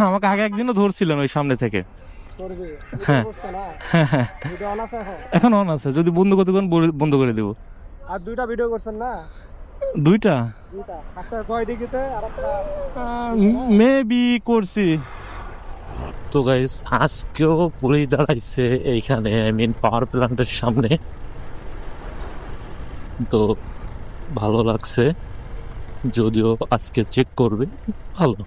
আমাকে আগে একদিনও ধরছিলেন ওই সামনে থেকে। করবে হ্যাঁ করছে না হ্যাঁ, ভিডিও অন আছে এখন এখন অন আছে, যদি বন্ধ করতে কোন বন্ধ করে দিব। আর দুইটা ভিডিও করছেন না দুইটা দুইটা একটা কয় ডিগ্রিতে আর একটা মেবি করছি। তো গাইস আজকেও পুলিশ দাঁড়াইছে এইখানে, আই মিন পাওয়ার প্ল্যান্টের সামনে। তো ভালো লাগছে, যদিও আজকে চেক করবে। ভালো।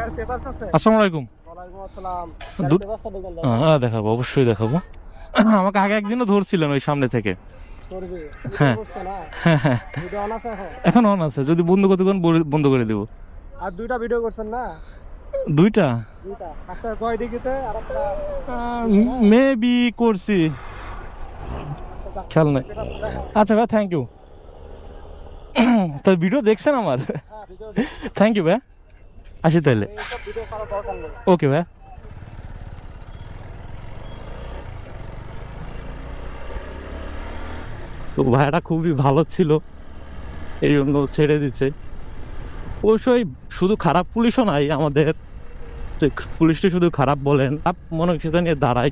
এর পেপারস আছে। আসসালামু আলাইকুম। ওয়ালাইকুম আসসালাম। দু- পেপারসটা দেখুন হ্যাঁ দেখাবো, অবশ্যই দেখাবো। আমাকে আগে একদিনও ধরছিলেন ওই সামনে থেকে। করবে হ্যাঁ করছে না হ্যাঁ, ভিডিও অন আছে এখন এখন অন আছে, যদি বন্ধ করতে কোন বন্ধ করে দিব। আর দুইটা ভিডিও করছেন না দুইটা দুইটা একটা কয় ডিগ্রিতে আর একটা মেবি করছি, খেয়াল নাই। আচ্ছা ভাই, থ্যাংক ইউ। তো ভিডিও দেখছেন আমার? হ্যাঁ ভিডিও থ্যাংক ইউ ভাই, আসি তাহলে। এইসব ভিডিও করা দরকার নেই। ওকে ভাই। তো ভাইয়াটা খুবই ভালো ছিল, এই জন্য ছেড়ে দিচ্ছে। অবশ্যই শুধু খারাপ পুলিশও নাই আমাদের, পুলিশটা শুধু খারাপ বলেন মানসিকতা নিয়ে দাঁড়ায়,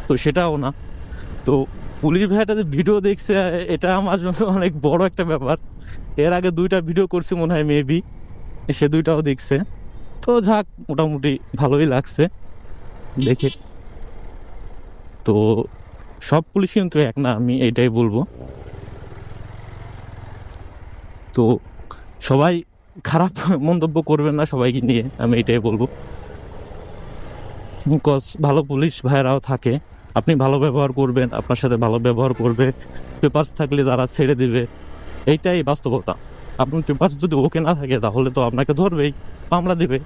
তো সেটাও না। তো পুলিশ ভাইয়াটা যে ভিডিও দেখছে, এটা আমার জন্য অনেক বড় একটা ব্যাপার। এর আগে দুইটা ভিডিও করছি মনে হয় মেবি, সে দুইটাও দেখছে। তো যাক, মোটামুটি ভালোই লাগছে দেখে। তো সব পুলিশ কিন্তু এক না, আমি এইটাই বলবো। তো সবাই খারাপ মন্তব্য করবেন না সবাইকে নিয়ে, আমি এটাই বলবো। বিকজ ভালো পুলিশ ভাইরাও থাকে, আপনি ভালো ব্যবহার করবেন, আপনার সাথে ভালো ব্যবহার করবে। পেপারস থাকলে তারা ছেড়ে দিবে, এইটাই বাস্তবতা। আপনার পেপারস যদি ওকে না থাকে তাহলে তো আপনাকে ধরবেই, মামলা দিবে।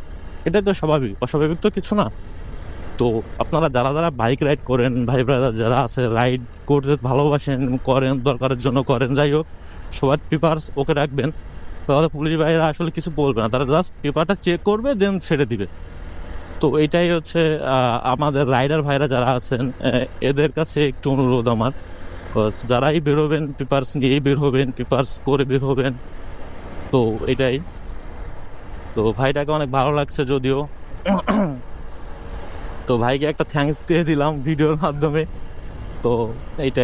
এটাই তো স্বাভাবিক, অস্বাভাবিক তো কিছু না। তো আপনারা যারা যারা বাইক রাইড করেন, ভাই ব্রাদার যারা আছে, রাইড করতে ভালোবাসেন, করেন, দরকারের জন্য করেন, যাই হোক, সবার পেপারস ওকে রাখবেন। তাহলে পুলিশ ভাইরা আসলে কিছু বলবে না, তারা জাস্ট পেপারটা চেক করবে, দেন ছেড়ে দিবে। তো এইটাই হচ্ছে আমাদের রাইডার ভাইরা যারা আছেন, এদের কাছে একটু অনুরোধ আমার, যারাই বেরোবেন পেপারস নিয়েই বের হবেন, পেপারস করে বের হবেন। তো এটাই। তো ভাইটাকে অনেক ভালো লাগছে যদিও। তো ভাইকে একটা থ্যাঙ্কস দিয়ে দিলাম ভিডিওর মাধ্যমে। তো এইটাই।